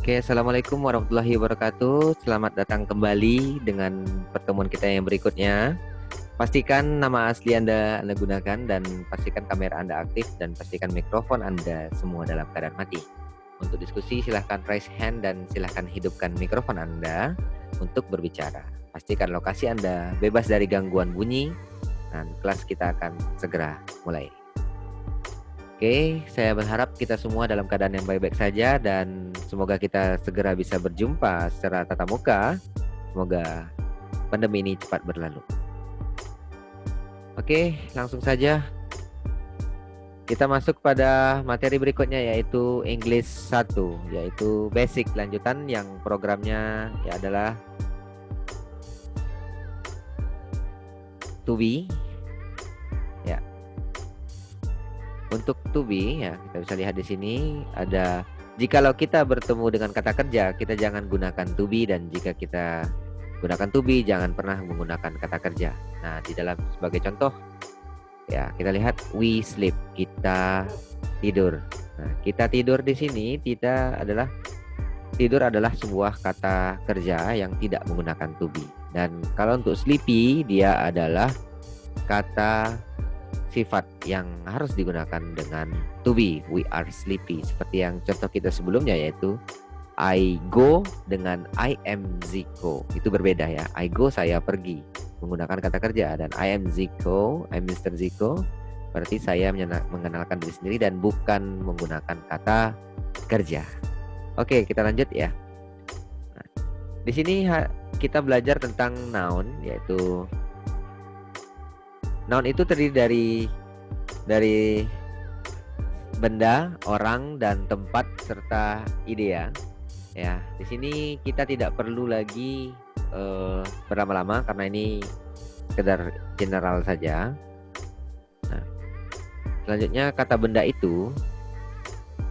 Oke, Assalamualaikum warahmatullahi wabarakatuh. Selamat datang kembali dengan pertemuan kita yang berikutnya. Pastikan nama asli Anda gunakan dan pastikan kamera Anda aktif dan pastikan mikrofon Anda semua dalam keadaan mati. Untuk diskusi silahkan raise hand dan silahkan hidupkan mikrofon Anda untuk berbicara. Pastikan lokasi Anda bebas dari gangguan bunyi dan kelas kita akan segera mulai. Oke, saya berharap kita semua dalam keadaan yang baik-baik saja dan semoga kita segera bisa berjumpa secara tatap muka. Semoga pandemi ini cepat berlalu. Oke, langsung saja kita masuk pada materi berikutnya yaitu English 1, yaitu basic lanjutan yang programnya adalah to be. Ya. Untuk to be ya, kita bisa lihat di sini ada jikalau kita bertemu dengan kata kerja, kita jangan gunakan to be, dan jika kita gunakan to be jangan pernah menggunakan kata kerja. Nah, di dalam sebagai contoh ya, kita lihat we sleep, kita tidur. Nah, kita tidur di sini tidur adalah sebuah kata kerja yang tidak menggunakan to be. Dan kalau untuk sleepy dia adalah kata sifat yang harus digunakan dengan to be. We are sleepy. Seperti yang contoh kita sebelumnya yaitu I go dengan I am Zico. Itu berbeda ya. I go, saya pergi, menggunakan kata kerja, dan I am Zico, I'm Mr. Zico, berarti saya mengenalkan diri sendiri dan bukan menggunakan kata kerja. Oke, kita lanjut ya. Nah, di sini kita belajar tentang noun, yaitu noun itu terdiri dari benda, orang, dan tempat serta ide ya. Di sini kita tidak perlu lagi berlama-lama karena ini sekedar general saja. Nah, selanjutnya kata benda itu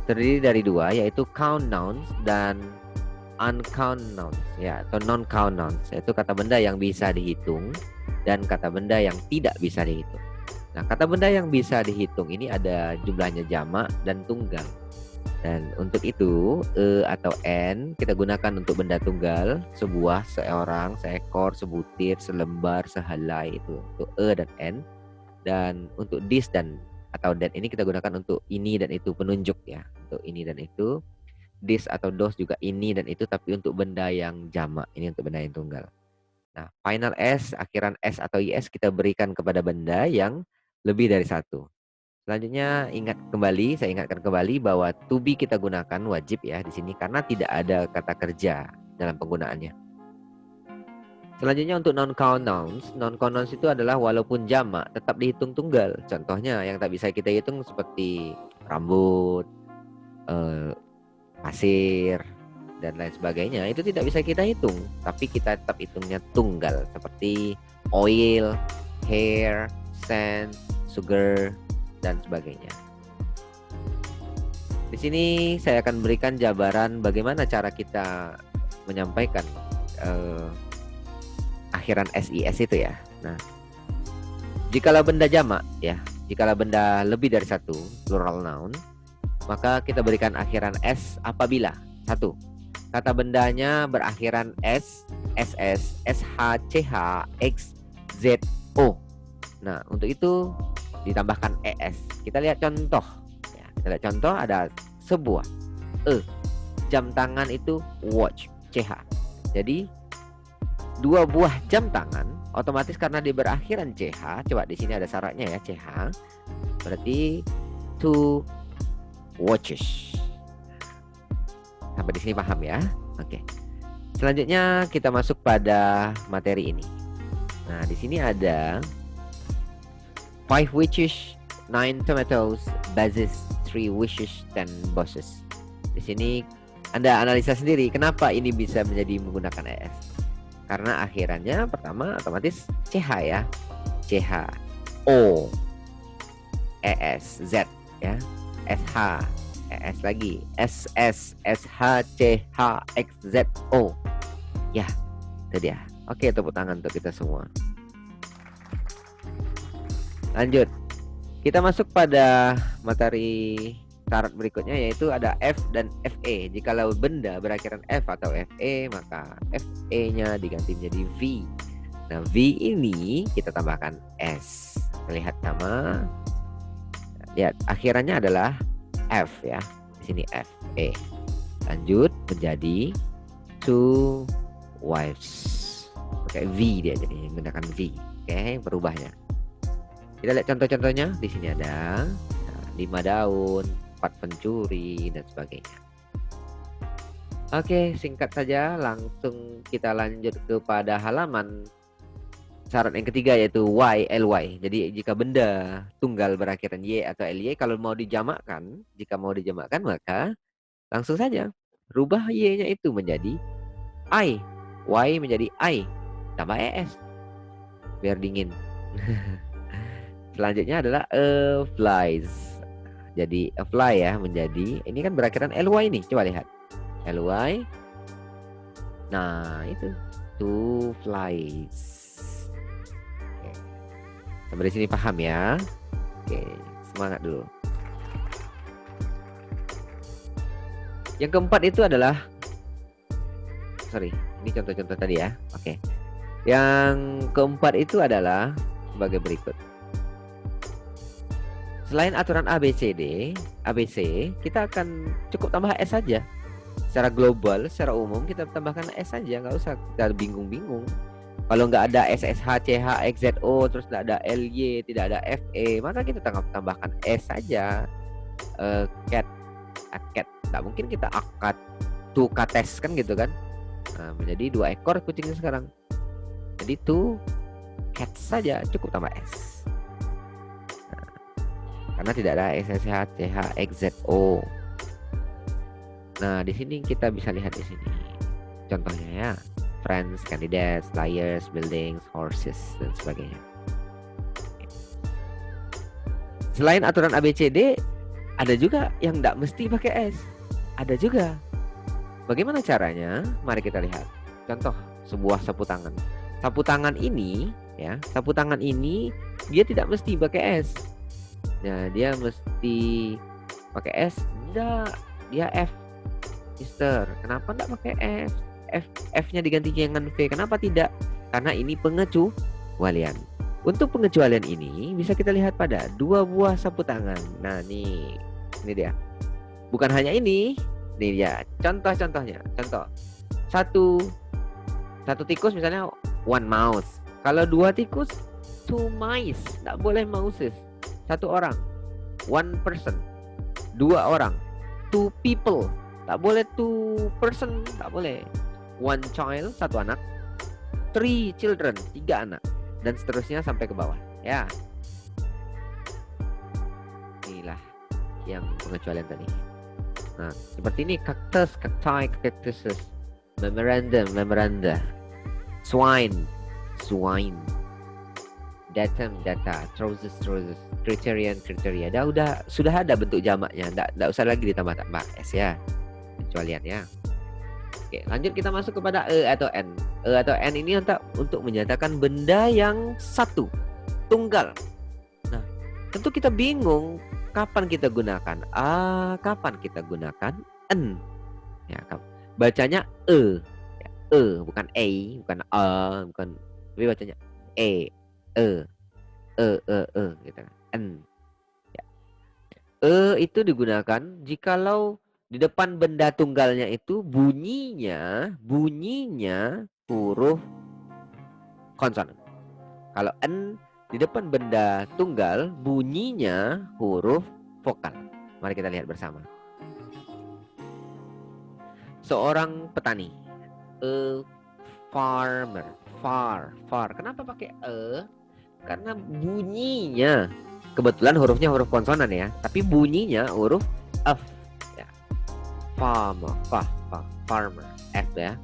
terdiri dari dua, yaitu count nouns dan uncount nouns ya, atau non count nouns, yaitu kata benda yang bisa dihitung dan kata benda yang tidak bisa dihitung. Nah, kata benda yang bisa dihitung ini ada jumlahnya jamak dan tunggal. Dan untuk itu atau n kita gunakan untuk benda tunggal, sebuah, seorang, seekor, sebutir, selembar, sehelai, itu untuk dan n. Dan untuk this dan atau that ini kita gunakan untuk ini dan itu, penunjuk ya, untuk ini dan itu. This atau those juga ini dan itu, tapi untuk benda yang jamak, ini untuk benda yang tunggal. Nah, final s, akhiran s atau is kita berikan kepada benda yang lebih dari satu. Selanjutnya saya ingatkan kembali bahwa to be kita gunakan wajib ya di sini karena tidak ada kata kerja dalam penggunaannya. Selanjutnya untuk non-count nouns. Non-count nouns itu adalah walaupun jamak tetap dihitung tunggal. Contohnya yang tak bisa kita hitung seperti rambut, pasir, dan lain sebagainya, itu tidak bisa kita hitung, tapi kita tetap hitungnya tunggal, seperti oil, hair, sand, sugar, dan sebagainya. Di sini saya akan berikan jabaran bagaimana cara kita menyampaikan akhiran SIS itu ya. Nah, jikalau benda jamak ya, jikalau benda lebih dari satu, plural noun, maka kita berikan akhiran s apabila satu, kata bendanya berakhiran s, ss, sh, ch, x, z, o. Nah, untuk itu ditambahkan es. Kita lihat contoh ya, kita lihat contoh. Ada sebuah jam tangan itu watch, ch. Jadi dua buah jam tangan otomatis karena dia berakhiran ch. Coba di sini ada syaratnya ya, ch, berarti two watches. Sampai di sini paham ya? Oke. Selanjutnya kita masuk pada materi ini. Nah, di sini ada 5 witches, 9 tomatoes, basis, 3 wishes, 10 bosses. Di sini Anda analisa sendiri kenapa ini bisa menjadi menggunakan es. Karena akhirannya pertama otomatis ch ya. Ch, o, es, z ya. sh, es lagi, ss, sh, ch, x, z, o. Ya, itu dia. Oke, tepuk tangan untuk kita semua. Lanjut. Kita masuk pada materi syarat berikutnya yaitu ada F dan FE. Jikalau benda berakhiran F atau FE, maka FE-nya diganti menjadi V. Nah, V ini kita tambahkan S. Lihat sama. Lihat, akhirannya adalah F ya. Di sini F, E. Lanjut menjadi two wives. Pakai V dia jadi menggunakan V. Oke, berubahnya. Kita lihat contoh-contohnya. Di sini ada 5 daun, 4 pencuri, dan sebagainya. Oke, singkat saja. Langsung kita lanjut kepada halaman syarat yang ketiga, yaitu Y, LY. Jadi jika benda tunggal berakhiran Y atau LY, kalau mau dijamakkan, maka langsung saja rubah Y-nya itu menjadi I. Y menjadi I. Tambah ES. Biar dingin. Selanjutnya adalah flies. Jadi fly ya menjadi, ini kan berakhiran LY nih. Coba lihat. LY. Nah, itu two flies. Oke. Sampai di sini paham ya? Oke, semangat dulu. Yang keempat itu adalah, ini contoh-contoh tadi ya. Oke. Yang keempat itu adalah sebagai berikut. Selain aturan ABC, kita akan cukup tambah S saja. Secara global, secara umum kita tambahkan S saja, nggak usah kita bingung-bingung. Kalau nggak ada SSH, CH, XZO, terus nggak ada LY, tidak ada FE, maka kita tambahkan S saja. Cat, nggak mungkin kita akad tuh kates kan gitu kan. Nah, menjadi 2 ekor kucingnya sekarang. Jadi tuh cat saja, cukup tambah S. Nah, karena tidak ada SSH, CH, XZO. Nah, di sini kita bisa lihat di sini contohnya ya. Friends, candidates, liars, buildings, horses, dan sebagainya. Selain aturan ABCD, ada juga yang tidak mesti pakai S. Ada juga. Bagaimana caranya? Mari kita lihat. Contoh sebuah sapu tangan. Sapu tangan ini ya, sapu tangan ini dia tidak mesti pakai S. Nah, dia mesti pakai S? Enggak, dia F. Mister, kenapa enggak pakai F? F-nya diganti dengan V. Kenapa tidak? Karena ini pengecualian. Untuk pengecualian ini bisa kita lihat pada 2 buah sapu tangan. Nah, ini dia. Bukan hanya ini. Nih dia contoh-contohnya. Contoh. Satu tikus misalnya one mouse. Kalau 2 tikus two mice. Tidak boleh mouses. 1 orang. One person. 2 orang. Two people. Tak boleh two person. Tak boleh. One child, 1 anak. 3 children, 3 anak. Dan seterusnya sampai ke bawah. Ya. Inilah yang pengecualian tadi. Nah, seperti ini cactus, cacti, cactuses. Memoranda. Swine. Data. Trousers. Criterion. Sudah ada bentuk jamaknya. Nggak usah lagi ditambah-tambah S ya. Pengecualian ya. Oke, lanjut kita masuk kepada E atau N. E atau N ini untuk menyatakan benda yang satu, tunggal. Nah, tentu kita bingung kapan kita gunakan A, kapan kita gunakan N. Ya, bacanya E. Ya, E, bukan A, bukan A, bukan, tapi bacanya E, gitu. N. Ya. E itu digunakan jikalau di depan benda tunggalnya itu bunyinya huruf konsonan. Kalau N di depan benda tunggal bunyinya huruf vokal. Mari kita lihat bersama. Seorang petani. A farmer. Far. Kenapa pakai E? Karena bunyinya, kebetulan hurufnya huruf konsonan ya, tapi bunyinya huruf F. Farmer, F ya.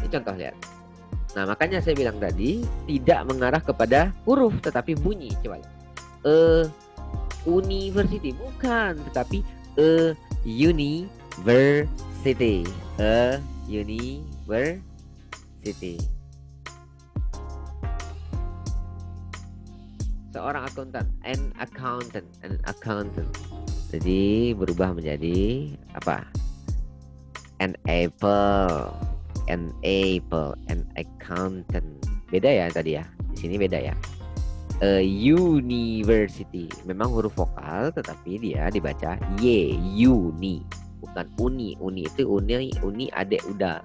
Ini contoh lihat. Nah, makanya saya bilang tadi tidak mengarah kepada huruf tetapi bunyi. Coba lihat. University bukan, tetapi university. University. Seorang akuntan, an accountant. Jadi berubah menjadi apa? An apple, an accountant. Beda ya tadi ya. Di sini beda ya. A university. Memang huruf vokal tetapi dia dibaca y, uni, bukan uni. Uni itu uni adek udah.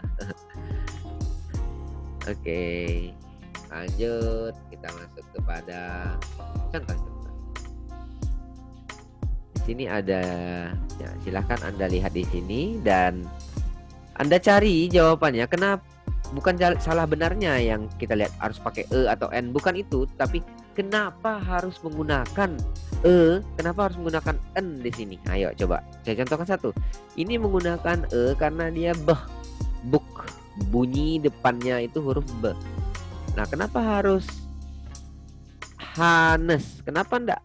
Oke. Lanjut, kita masuk kepada contoh-contoh. Di sini ada, ya, silahkan Anda lihat di sini dan Anda cari jawabannya. Kenapa? Bukan salah benarnya yang kita lihat harus pakai e atau n, bukan itu, tapi kenapa harus menggunakan e? Kenapa harus menggunakan n di sini? Ayo coba saya contohkan satu. Ini menggunakan e karena dia book, bunyi depannya itu huruf b. Nah, kenapa harus Hanes? Kenapa enggak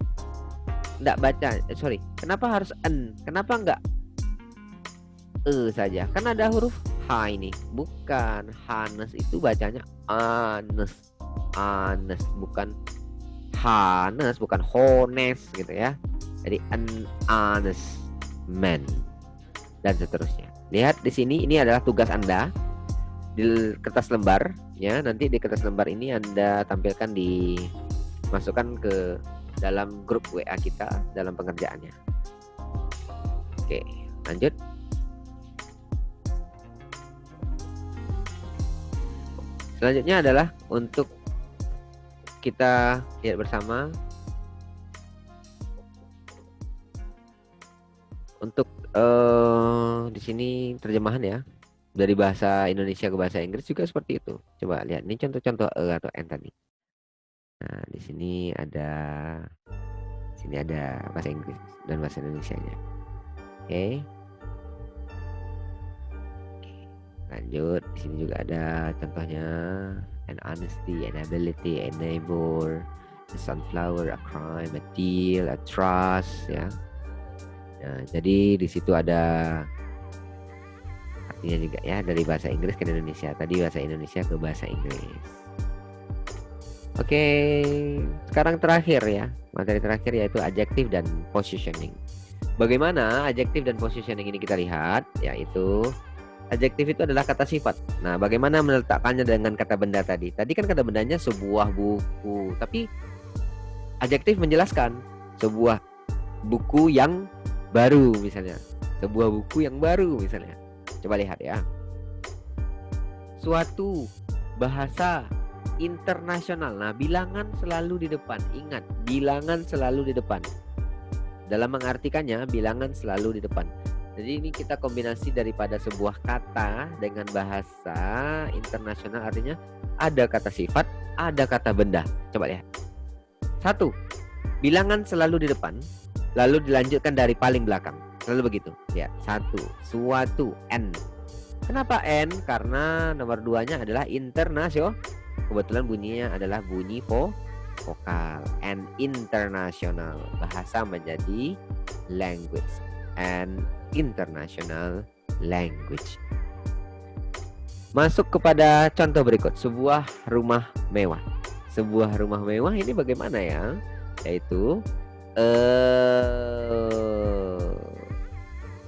baca? Kenapa harus n? Kenapa enggak e saja? Kan ada huruf H ini. Bukan Hanes, itu bacanya Anes. Anes, bukan Hanes, bukan Hones gitu ya. Jadi an honest man dan seterusnya. Lihat di sini, ini adalah tugas Anda di kertas lembar ya. Nanti di kertas lembar ini Anda tampilkan, dimasukkan ke dalam grup WA kita dalam pengerjaannya. Oke, lanjut. Selanjutnya adalah untuk kita lihat bersama untuk di sini terjemahan ya, dari bahasa Indonesia ke bahasa Inggris juga seperti itu. Coba lihat ini contoh-contoh e atau n tadi. Nah, di sini ada bahasa Inggris dan bahasa Indonesianya. Oke. Lanjut, di sini juga ada contohnya, an honesty, an ability, a neighbor, a sunflower, a crime, a deal, a trust ya. Nah, jadi di situ ada artinya juga ya, dari bahasa Inggris ke Indonesia. Tadi bahasa Indonesia ke bahasa Inggris. Oke, sekarang terakhir ya, materi terakhir yaitu adjective dan positioning. Bagaimana adjective dan positioning ini kita lihat, yaitu adjektif itu adalah kata sifat. Nah, bagaimana meletakkannya dengan kata benda tadi? Tadi kan kata bendanya sebuah buku, tapi adjektif menjelaskan sebuah buku yang baru misalnya. Sebuah buku yang baru misalnya. Coba lihat ya. Suatu bahasa internasional. Nah, bilangan selalu di depan. Ingat, bilangan selalu di depan. Dalam mengartikannya, bilangan selalu di depan. Jadi ini kita kombinasi daripada sebuah kata dengan bahasa internasional, artinya ada kata sifat, ada kata benda. Coba lihat. 1. Bilangan selalu di depan, lalu dilanjutkan dari paling belakang. Selalu begitu. Ya, 1. Suatu, n. Kenapa n? Karena nomor 2-nya adalah internasional. Kebetulan bunyinya adalah bunyi vokal. N internasional. Bahasa menjadi language. And international language. Masuk kepada contoh berikut, sebuah rumah mewah. Sebuah rumah mewah ini bagaimana ya? Yaitu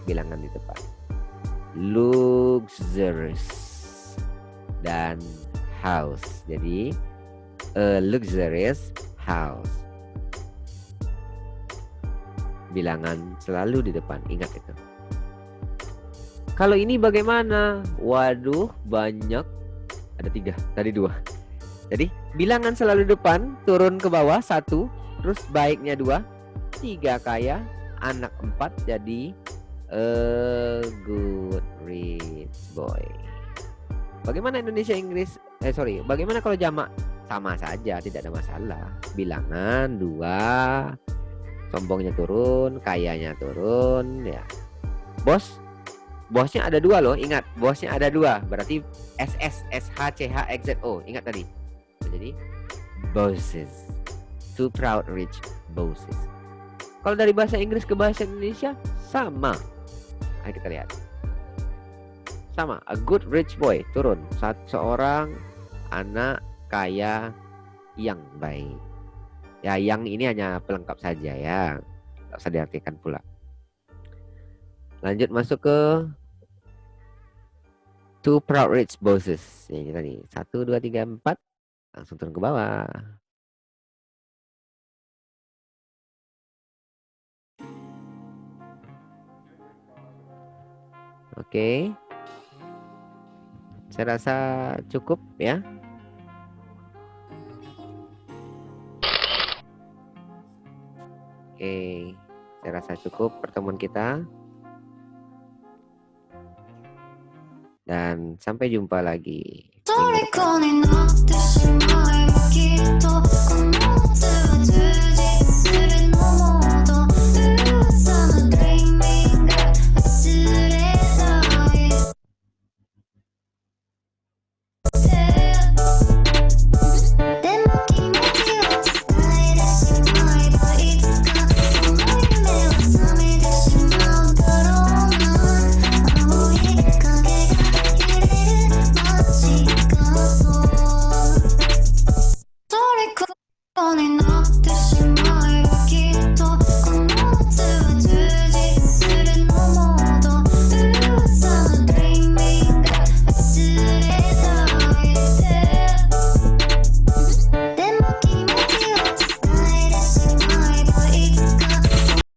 bilangan di depan. Luxurious dan house. Jadi a luxurious house. Bilangan selalu di depan, ingat itu. Kalau ini bagaimana? Waduh, banyak. Ada 3, tadi 2. Jadi bilangan selalu di depan, turun ke bawah 1, terus baiknya 2, 3 kaya, anak 4, jadi a good rich boy. Bagaimana Indonesia Inggris? Bagaimana kalau jamak? Sama saja, tidak ada masalah. Bilangan 2, sombongnya turun, kayanya turun ya. Bosnya ada 2 loh, ingat, bosnya ada 2. Berarti SS, SH, CH, XZO. Ingat tadi. Jadi bosses. Two proud rich bosses. Kalau dari bahasa Inggris ke bahasa Indonesia sama. Ayo kita lihat. Sama, a good rich boy turun. Seorang anak kaya yang baik. Ya, yang ini hanya pelengkap saja ya. Tak usah diartikan pula. Lanjut masuk ke Two Proud Rich Bosses. Ini tadi 1, 2, 3, 4. Langsung turun ke bawah. Oke. Saya rasa cukup ya. Oke. Saya rasa cukup pertemuan kita. Dan sampai jumpa lagi minggu depan.